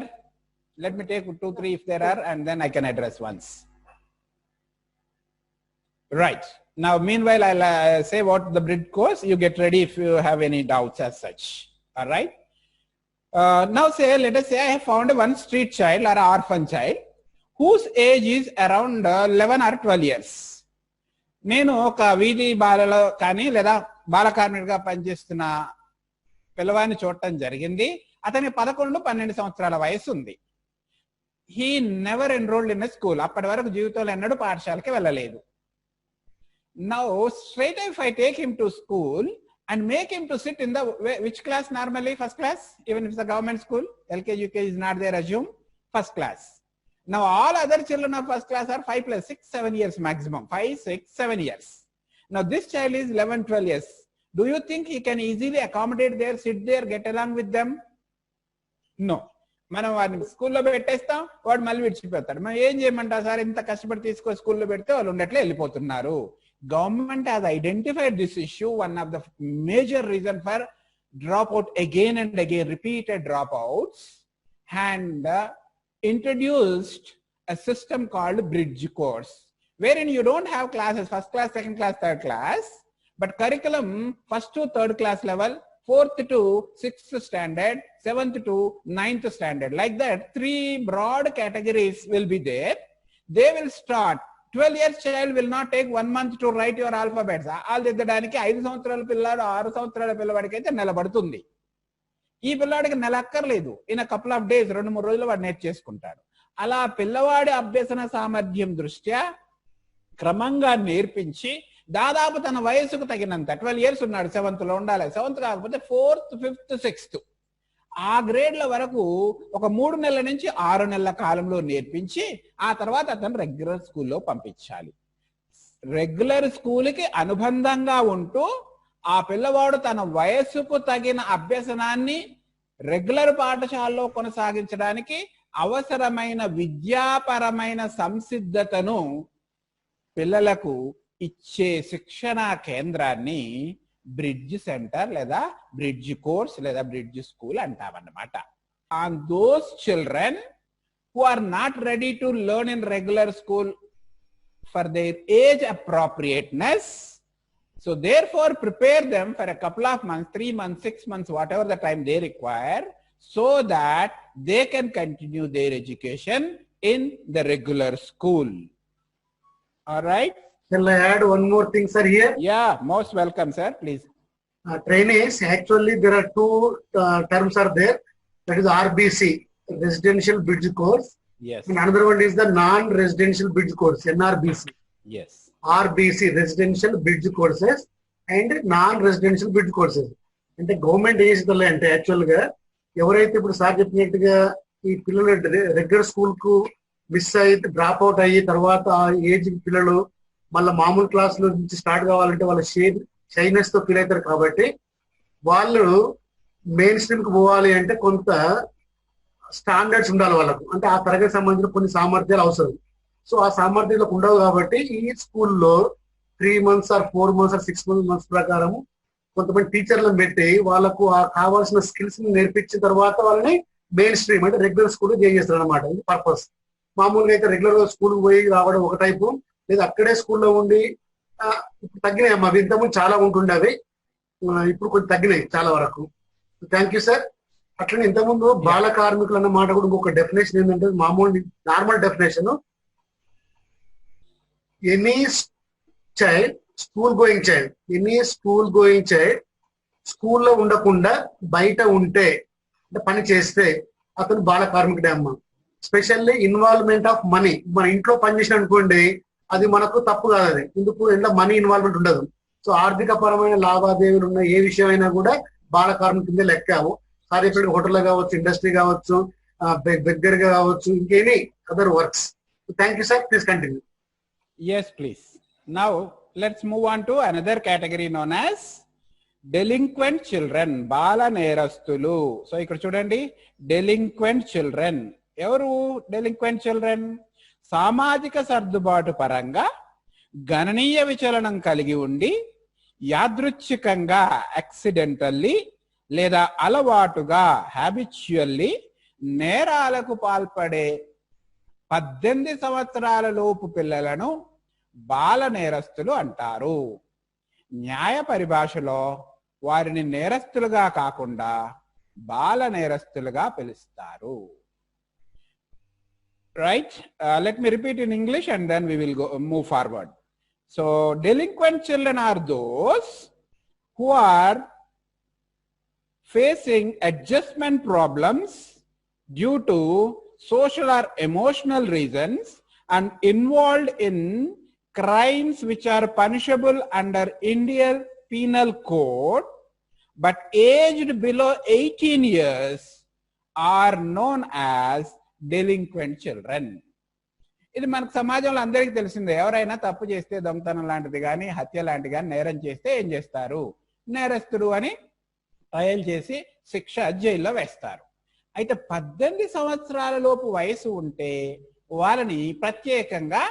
Let me take 2-3 if there are, and then I can address once. Right. Now, meanwhile, I'll say what the bridge course. You get ready if you have any doubts as such. All right. Now, let us say I have found one street child or an orphan child whose age is around 11 or 12 years. నేను ఒక వీధి బాలలో కానీ లేదా బాల కార్మికుడిగా పనిచేస్తున్న పిల్లవాడిని చూడటం జరిగింది. అతని 11-12 సంవత్సరాల వయసు ఉంది. He never enrolled in a school. అప్పటి వరకు జీవితంలో ఎన్నడూ పాఠశాలకి వెళ్ళలేదు. Now straight if I take him to school and make him to sit in the, which class normally? First class, even if it's a government school, LKG, UKG is not there, assume first class. Now all other children of first class are 5 plus 6, 7 years maximum, 5, 6, 7 years. Now this child is 11, 12 years. Do you think he can easily accommodate there, sit there, get along with them? No. మనం వాడిని స్కూల్లో పెట్టేస్తాం, వాడు మళ్ళీ విడిచిపోతాడు. మనం ఏం చేయమంటా sir, ఇంత కష్టపడి తీసుకొని స్కూల్లో పెడితే వాళ్ళు ఉండట్లే వెళ్ళిపోతున్నారు. Government has identified this issue, one of the major reason for dropout again and again, repeated dropouts, and introduced a system called bridge course, wherein you don't have classes, first class, second class, third class, but curriculum first to third class level, 4th to 6th standard, 7th to 9th standard. Like that, 3 broad categories will be there. They will start. 12 years child will not take 1 month to write your alphabets. All దిద్దడానికి 5 సంవత్సరాల పిల్లాడు 6 సంవత్సరాల పిల్లవాడికి అయితే నెల పడుతుంది. ఈ పిల్లాడికి నెల అక్కర్లేదు. In a couple of days, 2-3 రోజులు వాడు నేర్చేసుకుంటాడు. అలా పిల్లవాడి అభ్యసన సామర్థ్యం దృష్ట్యా క్రమంగా నేర్పించి దాదాపు తన వయసుకు తగినంత, 12 years ఉన్నాడు, 7th లో ఉండాలి, 7th కాకపోతే 4th, 5th, 6th ఆ గ్రేడ్ల వరకు ఒక 3 నెలల నుంచి 6 నెలల కాలంలో నేర్పించి ఆ తర్వాత అతను రెగ్యులర్ స్కూల్లో పంపించాలి. రెగ్యులర్ స్కూల్కి అనుబంధంగా ఉంటూ ఆ పిల్లవాడు తన వయసుకు తగిన అభ్యసనాన్ని రెగ్యులర్ పాఠశాలలో కొనసాగించడానికి అవసరమైన విద్యాపరమైన సంసిద్ధతను పిల్లలకు ఇచ్చే శిక్షణా కేంద్రాన్ని బ్రిడ్జ్ సెంటర్ లేదా బ్రిడ్జ్ కోర్స్ లేదా బ్రిడ్జ్ స్కూల్ అంటామన్నమాట. On those children who are not ready to learn in regular school for their age appropriateness, so therefore prepare them for a couple of months, 3 months, 6 months, whatever the time they require, so that they can continue their education in the regular school. All right. Shall I add one more thing, sir, here? Yeah, most welcome, sir. Please. Trainees, actually there are 2 terms are there. That is RBC, Residential Bridge Course. Yes. And another one is the Non-Residential Bridge Course, NRBC. Yes. RBC, Residential Bridge Courses, and Non-Residential Bridge Courses. అంటే government ఏం చేస్తుంది అంటే actual గా ఎవరైతే ఇప్పుడు sir చెప్పినట్టుగా ఈ పిల్లలు రెగ్యులర్ స్కూల్ కు మిస్ అయ్యి డ్రాప్ అవుట్ అయ్యి తర్వాత ఆ ఏజ్ పిల్లలు మళ్ళీ మామూలు క్లాస్ లో నుంచి స్టార్ట్ కావాలంటే వాళ్ళ షైనెస్ తో ఫీల్ అవుతారు. కాబట్టి వాళ్ళు మెయిన్ స్ట్రీమ్ కి పోవాలి అంటే కొంత స్టాండర్డ్స్ ఉండాలి వాళ్ళకు, అంటే ఆ తరగతి సంబంధించిన కొన్ని సామర్థ్యాలు అవసరం. సో ఆ సామర్థ్యాలకు ఉండవు కాబట్టి ఈ స్కూల్లో 3 months or 4 months or 6 months ప్రకారం కొంతమంది టీచర్లను పెట్టి వాళ్ళకు ఆ కావాల్సిన స్కిల్స్ ని నేర్పించిన తర్వాత వాళ్ళని మెయిన్ స్ట్రీమ్ అంటే రెగ్యులర్ స్కూల్ జాయిన్ చేస్తారు అనమాట. ఇది పర్పస్. మామూలుగా అయితే రెగ్యులర్ స్కూల్ పోయి రావడం ఒక టైపు, లేదా అక్కడే స్కూల్లో ఉండి ఇప్పుడు తగ్గినాయి అమ్మా. అవి ఇంతకుముందు చాలా ఉంటుండే, అవి ఇప్పుడు కొంచెం తగ్గినాయి చాలా వరకు. Thank you sir. అట్లనే ఇంతకుముందు బాల కార్మికులు అన్న మాట కూడా ఇంకొక డెఫినేషన్ ఏంటంటే మామూలు normal definition, any child school going child, any school going child స్కూల్లో ఉండకుండా బయట ఉంటే అంటే పని చేస్తే అతను బాల కార్మికుడే అమ్మ. స్పెషల్లీ ఇన్వాల్వ్మెంట్ ఆఫ్ మనీ, మన ఇంట్లో పని చేసిన అనుకోండి అది మనకు తప్పు కాదు. అది ఎందుకు ఇంట్లో మనీ ఇన్వాల్వ్మెంట్ ఉండదు. సో ఆర్థిక పరమైన లావాదేవీలు ఉన్న ఏ విషయం అయినా కూడా బాల కార్మికు కింద లెక్కావు. సారీ ఇప్పుడు హోటల్ కావచ్చు, ఇండస్ట్రీ కావచ్చు, బెగ్గర్ గా కావచ్చు, ఇంకేనీ other works. Thank you sir. Please continue. Yes, please. Now let's move on to another category known as delinquent children, bala nerastulu. So ikkada chudandi, delinquent children. Evaru delinquent children? సామాజిక సర్దుబాటు పరంగా గణనీయ విచలనం కలిగి ఉండి యాదృచ్ఛికంగా యాక్సిడెంటల్లీ లేదా అలవాటుగా habitually నేరాలకు పాల్పడే 18 సంవత్సరాల లోపు పిల్లలను బాల నేరస్తులు అంటారు. న్యాయ పరిభాషలో వారిని నేరస్తులుగా కాకుండా బాల నేరస్తులుగా పిలుస్తారు. Right? Let me repeat in English and then we will move forward. So delinquent children are those who are facing adjustment problems due to social or emotional reasons and involved in crimes which are punishable under Indian Penal Code but aged below 18 years are known as delinquent children. ఇది మనకు సమాజంలో అందరికీ తెలిసిందే. ఎవరైనా తప్పు చేస్తే, దొంగతనం లాంటిది కానీ, హత్య లాంటిది కానీ నేరం చేస్తే ఏం చేస్తారు? నేరస్తుడు అని ట్రయల్ చేసి శిక్ష జైల్లో వేస్తారు. అయితే 18 సంవత్సరాల లోపు వయసు ఉంటే వాళ్ళని ప్రత్యేకంగా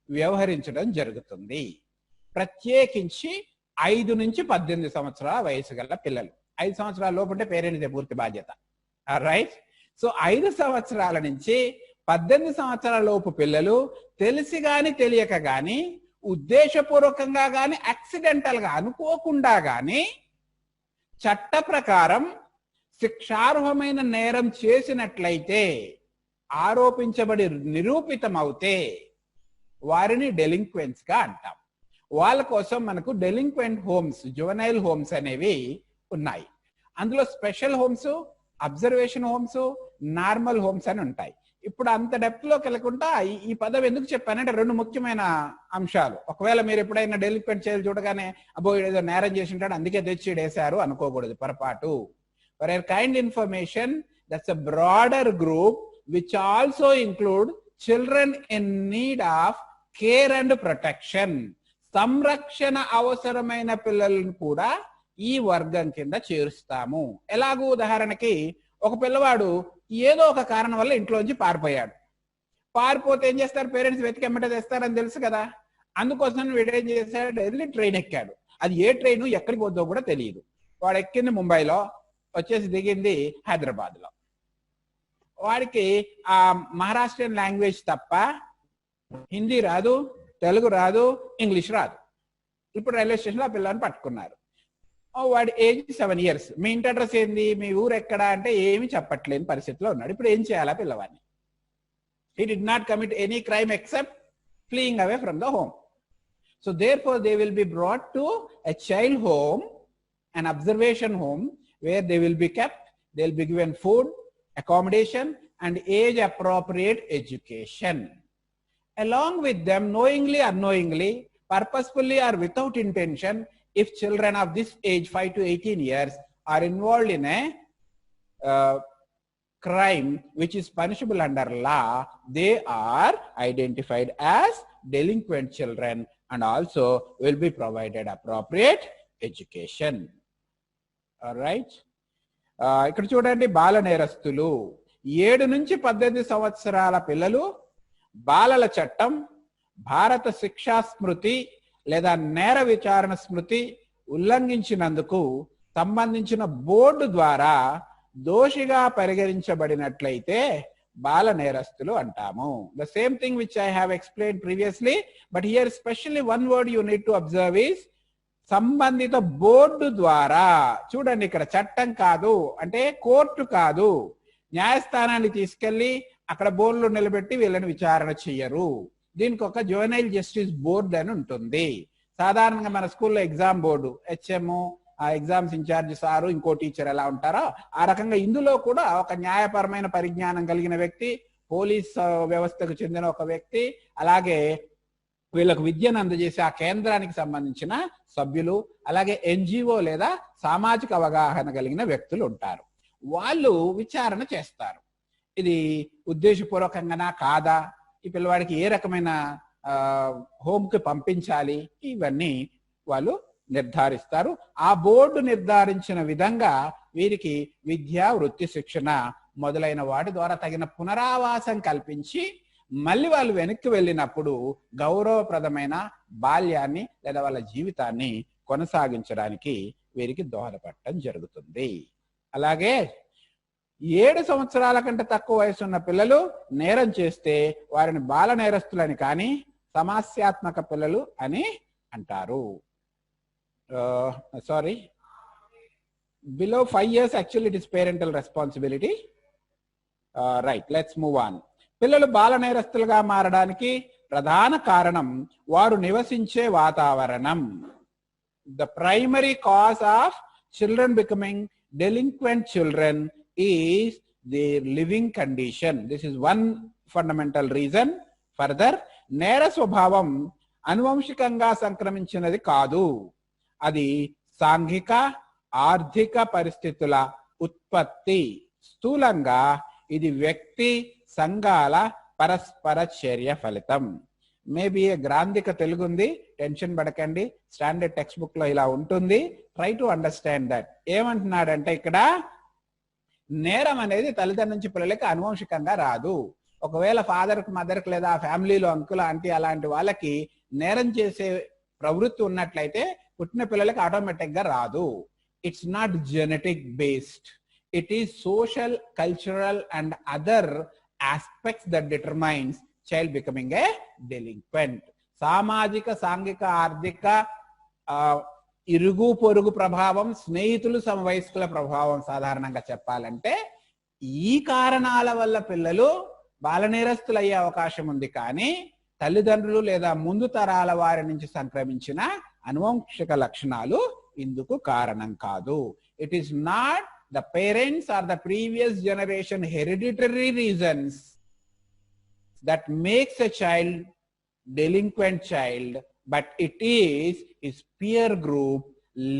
వ్యవహరించడం జరుగుతుంది. ప్రత్యేకించి 5 నుంచి 18 సంవత్సరాల వయసు గల పిల్లలు, 5 సంవత్సరాల లోపు ఉంటే పేరెంట్స్ పూర్తి బాధ్యత. రైట్. సో 5 సంవత్సరాల నుంచి 18 సంవత్సరాల లోపు పిల్లలు తెలిసి గాని తెలియక గాని, ఉద్దేశపూర్వకంగా గాని, యాక్సిడెంటల్ గా అనుకోకుండా గాని చట్ట ప్రకారం శిక్షార్హమైన నేరం చేసినట్లయితే, ఆరోపించబడి నిరూపితమవుతే వారిని డెలింక్వెంట్స్ గా అంటాం. వాళ్ళ కోసం మనకు డెలింక్వెంట్ హోమ్స్, జువెనైల్ హోమ్స్ అనేవి ఉన్నాయి. అందులో special homes, observation homes, normal homes అని ఉంటాయి. ఇప్పుడు అంత డెప్త్ లోకి వెళ్ళకుండా ఈ పదం ఎందుకు చెప్పానంటే 2 ముఖ్యమైన అంశాలు. ఒకవేళ మీరు ఎప్పుడైనా డెలింక్వెంట్ చైల్డ్ చూడగానే అబ్బో ఏదో నేరం చేసి ఉంటాడు అందుకే తెచ్చి వేశారు అనుకోకూడదు, పొరపాటు. For your kind information, that's a broader group which also include children in need of care and protection. సంరక్షణ అవసరమైన పిల్లలను కూడా ఈ వర్గం కింద చేరుస్తాము. ఎలాగూ ఉదాహరణకి ఒక పిల్లవాడు ఏదో ఒక కారణం వల్ల ఇంట్లోంచి పారిపోయాడు. పారిపోతే ఏం చేస్తారు? పేరెంట్స్ వెతికెమ్మటే తెస్తారని తెలుసు కదా. అందుకోసం వీడు ఏం చేశాడు? వెళ్ళి ట్రైన్ ఎక్కాడు. అది ఏ ట్రైన్ ఎక్కడికి పోద్దో కూడా తెలియదు. వాడు ఎక్కింది ముంబైలో, వచ్చేసి దిగింది హైదరాబాద్ లో. వాడికి ఆ మహారాష్ట్రియన్ లాంగ్వేజ్ తప్ప హిందీ రాదు, తెలుగు రాదు, ఇంగ్లీష్ రాదు. ఇప్పుడు రైల్వే స్టేషన్ లో ఆ పిల్లని పట్టుకున్నారు. వాడి ఏజ్ 7 years. మీ ఇంటి అడ్రస్ ఏంది, మీ ఊరు ఎక్కడ అంటే ఏమి చెప్పట్లేని పరిస్థితిలో ఉన్నాడు. ఇప్పుడు ఏం చేయాలా పిల్లవాడిని? He did not commit any crime except fleeing away from the home. So therefore they will be brought to a child home, an observation home, where they will be kept. They will be given food, accommodation and age appropriate education. Along with them, knowingly or unknowingly, purposefully or without intention, if children of this age 5 to 18 years are involved in a crime which is punishable under law, they are identified as delinquent children and also will be provided appropriate education. All right. ఇక్కడ చూడండి, బాల నేరస్తులు 7 నుంచి 18 సంవత్సరాల పిల్లలు బాలల చట్టం, భారత శిక్షా స్మృతి లేదా నేర విచారణ స్మృతి ఉల్లంఘించినందుకు సంబంధించిన బోర్డు ద్వారా దోషిగా పరిగణించబడినట్లయితే బాల నేరస్తులు అంటాము. The same thing which I have explained previously, but here specially one word you need to observe is సంబంధిత బోర్డు ద్వారా. చూడండి, ఇక్కడ చట్టం కాదు అంటే కోర్టు కాదు, న్యాయస్థానాన్ని తీసుకెళ్లి అక్కడ బోర్డులో నిలబెట్టి వీళ్ళని విచారణ చెయ్యరు. దీనికి ఒక జువెనైల్ జస్టిస్ బోర్డు అని ఉంటుంది. సాధారణంగా మన స్కూల్లో ఎగ్జామ్ బోర్డు, హెచ్ఎం, ఆ ఎగ్జామ్స్ ఇన్ఛార్జ్ సారు, ఇంకో టీచర్ ఎలా ఉంటారో ఆ రకంగా ఇందులో కూడా ఒక న్యాయపరమైన పరిజ్ఞానం కలిగిన వ్యక్తి, పోలీస్ వ్యవస్థకు చెందిన ఒక వ్యక్తి, అలాగే వీళ్ళకు విద్యను అందజేసే ఆ కేంద్రానికి సంబంధించిన సభ్యులు, అలాగే ఎన్జిఓ లేదా సామాజిక అవగాహన కలిగిన వ్యక్తులు ఉంటారు. వాళ్ళు విచారణ చేస్తారు. ఇది ఉద్దేశపూర్వకంగానా కాదా, ఈ పిల్లవాడికి ఏ రకమైన హోమ్కి పంపించాలి, ఇవన్నీ వాళ్ళు నిర్ధారిస్తారు. ఆ బోర్డు నిర్ధారించిన విధంగా వీరికి విద్య, వృత్తి శిక్షణ మొదలైన వాటి ద్వారా తగిన పునరావాసం కల్పించి మళ్ళీ వాళ్ళు వెనక్కి వెళ్ళినప్పుడు గౌరవప్రదమైన బాల్యాన్ని లేదా వాళ్ళ జీవితాన్ని కొనసాగించడానికి వీరికి దోహదపడటం జరుగుతుంది. అలాగే 7 సంవత్సరాల కంటే తక్కువ వయసు ఉన్న పిల్లలు నేరం చేస్తే వారిని బాల నేరస్తులని కానీ సమస్యాత్మక పిల్లలు అని అంటారు. Sorry, below 5 years actually it is parental responsibility. Right, let's move on. పిల్లలు బాల నేరస్తులుగా మారడానికి ప్రధాన కారణం వారు నివసించే వాతావరణం. The primary cause of children becoming delinquent children is their living condition. This is one fundamental reason. Further, నేర స్వభావం అనువంశికంగా సంక్రమించినది కాదు, అది సాంఘిక, ఆర్థిక పరిస్థితుల ఉత్పత్తి. స్థూలంగా ఇది వ్యక్తి సంఘాల పరస్పర చర్య ఫలితం. మేబీ గ్రాంధిక తెలుగు ఉంది, టెన్షన్ పడకండి, స్టాండర్డ్ టెక్స్ట్ బుక్ లో ఇలా ఉంటుంది. Try to understand that. ఏమంటున్నాడంటే ఇక్కడ నేరం అనేది తల్లిదండ్రుల నుంచి పిల్లలకి అనువంశికంగా రాదు. ఒకవేళ ఫాదర్కి మదర్కి లేదా ఫ్యామిలీలో అంకుల్ ఆంటీ అలాంటి వాళ్ళకి నేరం చేసే ప్రవృత్తి ఉన్నట్లయితే పుట్టిన పిల్లలకి ఆటోమేటిక్ గా రాదు. It's not genetic based. It is social, cultural and other aspects that determines child becoming a delinquent. సామాజిక, సాంఘిక, ఆర్థిక, ఇరుగు పొరుగు ప్రభావం, స్నేహితులు, సమవయస్కుల ప్రభావం, సాధారణంగా చెప్పాలంటే ఈ కారణాల వల్ల పిల్లలు బాలనేరస్తులు అయ్యే అవకాశం ఉంది. కానీ తల్లిదండ్రులు లేదా ముందు తరాల వారి నుంచి సంక్రమించిన అనువంశిక లక్షణాలు ఇందుకు కారణం కాదు. It is not the parents or the previous generation hereditary reasons that makes a child delinquent child, but it is his peer group,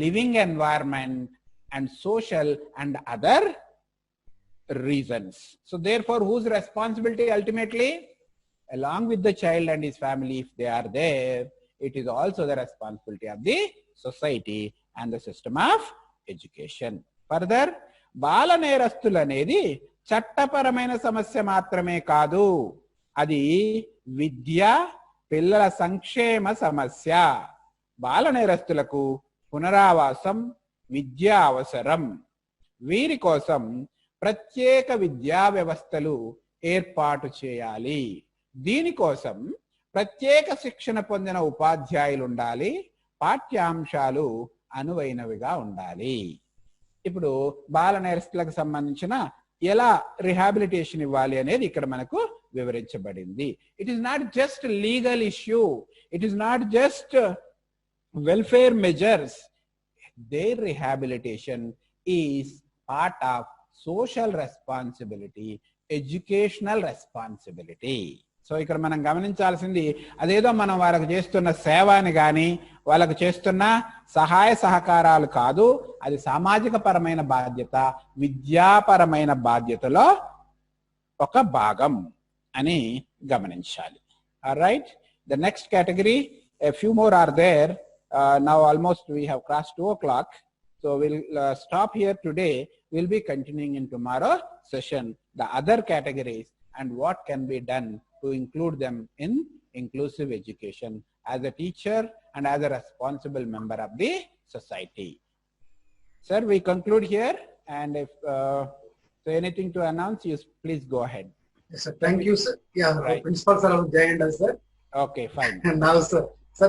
living environment and social and other reasons. So therefore, whose responsibility ultimately? Along with the child and his family, if they are there, it is also the responsibility of the society and the system of education. Further, బాల నేరస్తులు అనేది చట్టపరమైన సమస్య మాత్రమే కాదు, అది విద్య, పిల్లల సంక్షేమ సమస్య. బాల నేరస్తులకు పునరావాసం, విద్య అవసరం. వీరి కోసం ప్రత్యేక విద్యా వ్యవస్థలు ఏర్పాటు చేయాలి. దీనికోసం ప్రత్యేక శిక్షణ పొందిన ఉపాధ్యాయులు ఉండాలి. పాఠ్యాంశాలు అనువైనవిగా ఉండాలి. ఇప్పుడు బాల నేరస్తులకు సంబంధించిన ఎలా రిహాబిలిటేషన్ ఇవ్వాలి అనేది ఇక్కడ మనకు వివరించబడింది. It is not just legal issue, it is not just welfare measures. There rehabilitation is part of social responsibility, educational responsibility. So ఇక్కడ మనం గమనించాల్సింది అదేదో మనం వాళ్ళకు చేస్తున్న సేవ అని కానీ వాళ్ళకు చేస్తున్న సహాయ సహకారాలు కాదు, అది సామాజిక పరమైన బాధ్యత, విద్యాపరమైన బాధ్యతలో ఒక భాగం అని గమనించాలి. Alright, the next category, a few more are there. Now almost we have crossed 2 o'clock, so we'll stop here today. We'll be continuing in tomorrow session the other categories and what can be done to include them in inclusive education as a teacher and as a responsible member of the society. Sir, we conclude here, and if so anything to announce, you please go ahead. Yes, sir. Thank you, sir. Yeah, right. Principal sir have joined us, sir. Okay, fine. And now, sir,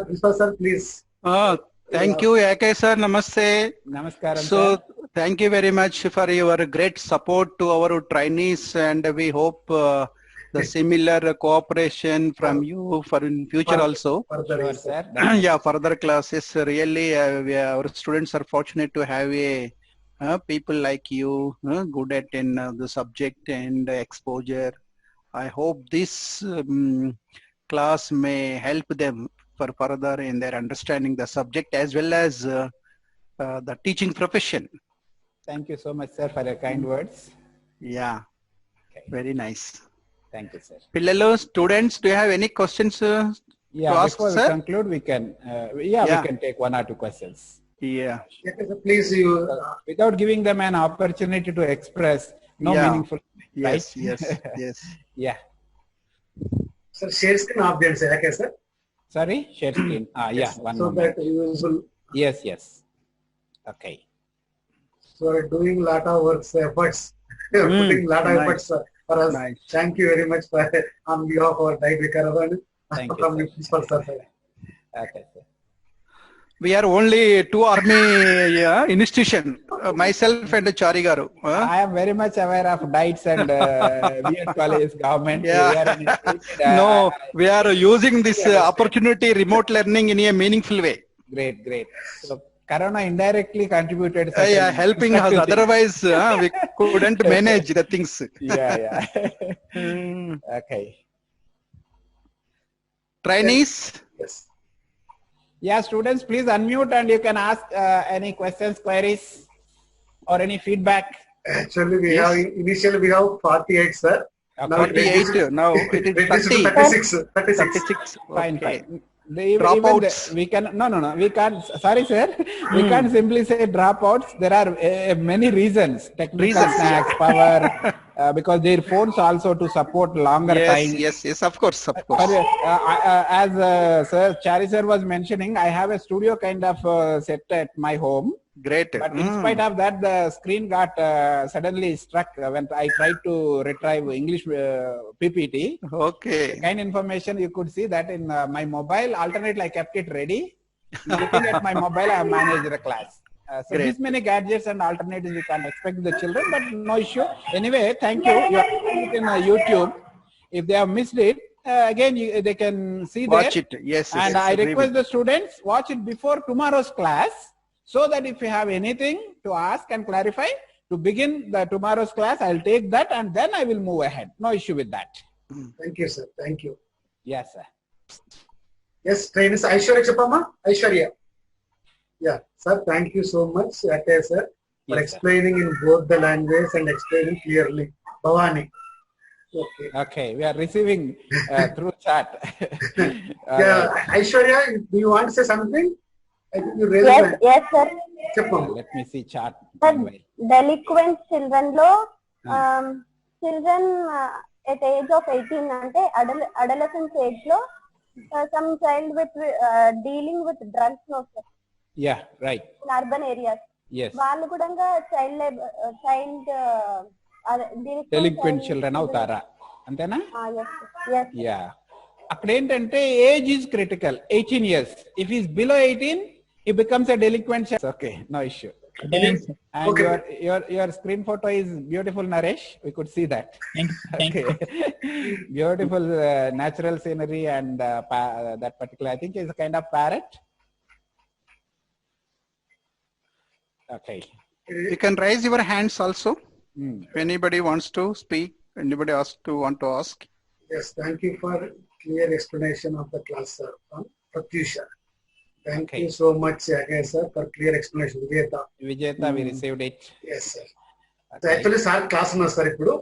Principal sir, please. Thank you, AK sir. Namaste. Namaskaram, So, sir. thank you very much for your great support to our trainees, and we hope the similar cooperation from you for in future also. Further, Sure, yes, sir. Yeah, further classes. Really, our students are fortunate to have people like you, good at in the subject and exposure. I hope this class may help them for further in their understanding the subject as well as the teaching profession. Thank you so much, sir, for your kind words. Yeah, Okay. very nice. Thank you, sir. Pillalo, students, do you have any questions? Yeah, ask, before we sir? conclude, we can we Yeah. can take 1 or 2 questions. Yeah. yes, sir. Please, you. Without giving them an opportunity to express, no Yeah. meaningful, right? Yes, yes, yes. Yeah. Sir, share screen off there, sir. Okay, sir. Sorry, share screen. Yeah, one So moment. that you will. Yes, yes. Okay. So are doing lot of works, efforts. You are putting lot of nice. efforts for us. Nice. Thank you very much for on behalf of our Diet Vikaravan Thank you, from the sir. principal sir. Okay, sir. We are only 2 army institution, myself and Chari Garu. I am very much aware of diets and BEd college government. Yeah. We are an No, we are using this opportunity, remote learning in a meaningful way. Great, great. So Corona indirectly contributed. Yeah, certain helping us. constructive Otherwise, we couldn't manage the things. things. Yeah, yeah. Okay. Trainees, Yes. Yeah, students, please unmute and you can ask any questions, queries. or any feedback? Actually, Yes. initially we have 48, sir. Okay. Now it is 48. Now it is reduced to 30. 36. 36. 36. Fine, Okay. fine. Even Dropouts. we can no, we can't. Sorry, sir. We can't simply say dropouts. There are many reasons. Technical Reasons, snacks, power, because their phones also to support longer time. Yes. Of course. But, as Sir Chari sir was mentioning, I have a studio kind of set at my home. Great. But in spite of that, the screen got suddenly struck when I tried to retrieve English PPT. Okay. Kind information you could see that in my mobile. Alternately, I kept it ready. Looking at my mobile, I managed the class. So Great. these many gadgets and alternatives you can't expect the children, but no issue. Anyway, thank you. You are seeing it in YouTube. If they have missed it, again they can see Watch there. it. Yes. And I request the students watch it before tomorrow's class, so that if you have anything to ask and clarify to begin the tomorrow's class, I'll take that and then I will move ahead. No issue with that. Thank you, sir. Thank you. Yes, sir. Yes, trainers Aishwarya Chapama. Aishwarya. Yeah, sir. Thank you so much, Ake sir, for Yes, sir. explaining in both the language and explaining clearly. Bhavani. Okay. Okay, we are receiving through chat. Yeah, Aishwarya, do you want to say something? I think you raised Yes, yes, sir. Chapama. Let me see chart. Sir, meanwhile. delinquent children lo, children at age of 18 ante adolescence age lo, some child with dealing with drugs no sir, Yeah, right. in urban areas. Yes. వాళ్ళు కూడా child labor, Delinquent children అవుతారా అంతేనా? yes. Yeah. అక్కడ ఏంటంటే age is critical 18 years. If he's below 18, he becomes a delinquent child. Okay, no issue. And Okay. your screen photo is beautiful, Naresh. We could see that. Thank you. Beautiful natural scenery and that particular, I think, is a kind of parrot. Okay. You can raise your hands also. Hmm. If anybody wants to speak, anybody want to ask. Yes, thank you for clear explanation of the class, sir, from Pratyusha. Thank Okay. you so much, Ake sir, for clear explanation. Vijeta. Vijeta, we received it. Yes, sir. So Okay. actually, sir, class uన్నా sir ఇప్పుడు.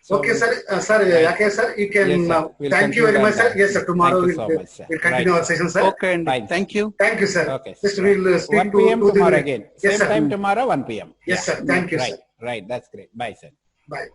So Okay, sir. Sir, Ake sir, you can. Yes, sir. We'll Thank you very conclude much, sir. on that. Yes, sir. Tomorrow Thank you so much, sir. we'll continue Right. our session, sir. Okay, and Fine. thank you. Thank you, sir. Okay. Just we'll speak 1 p.m. to tomorrow the. again. Yes, Same sir. time tomorrow, 1 p.m. Yes, sir. Thank you, Right. sir. Right. That's great. Bye, sir. Bye.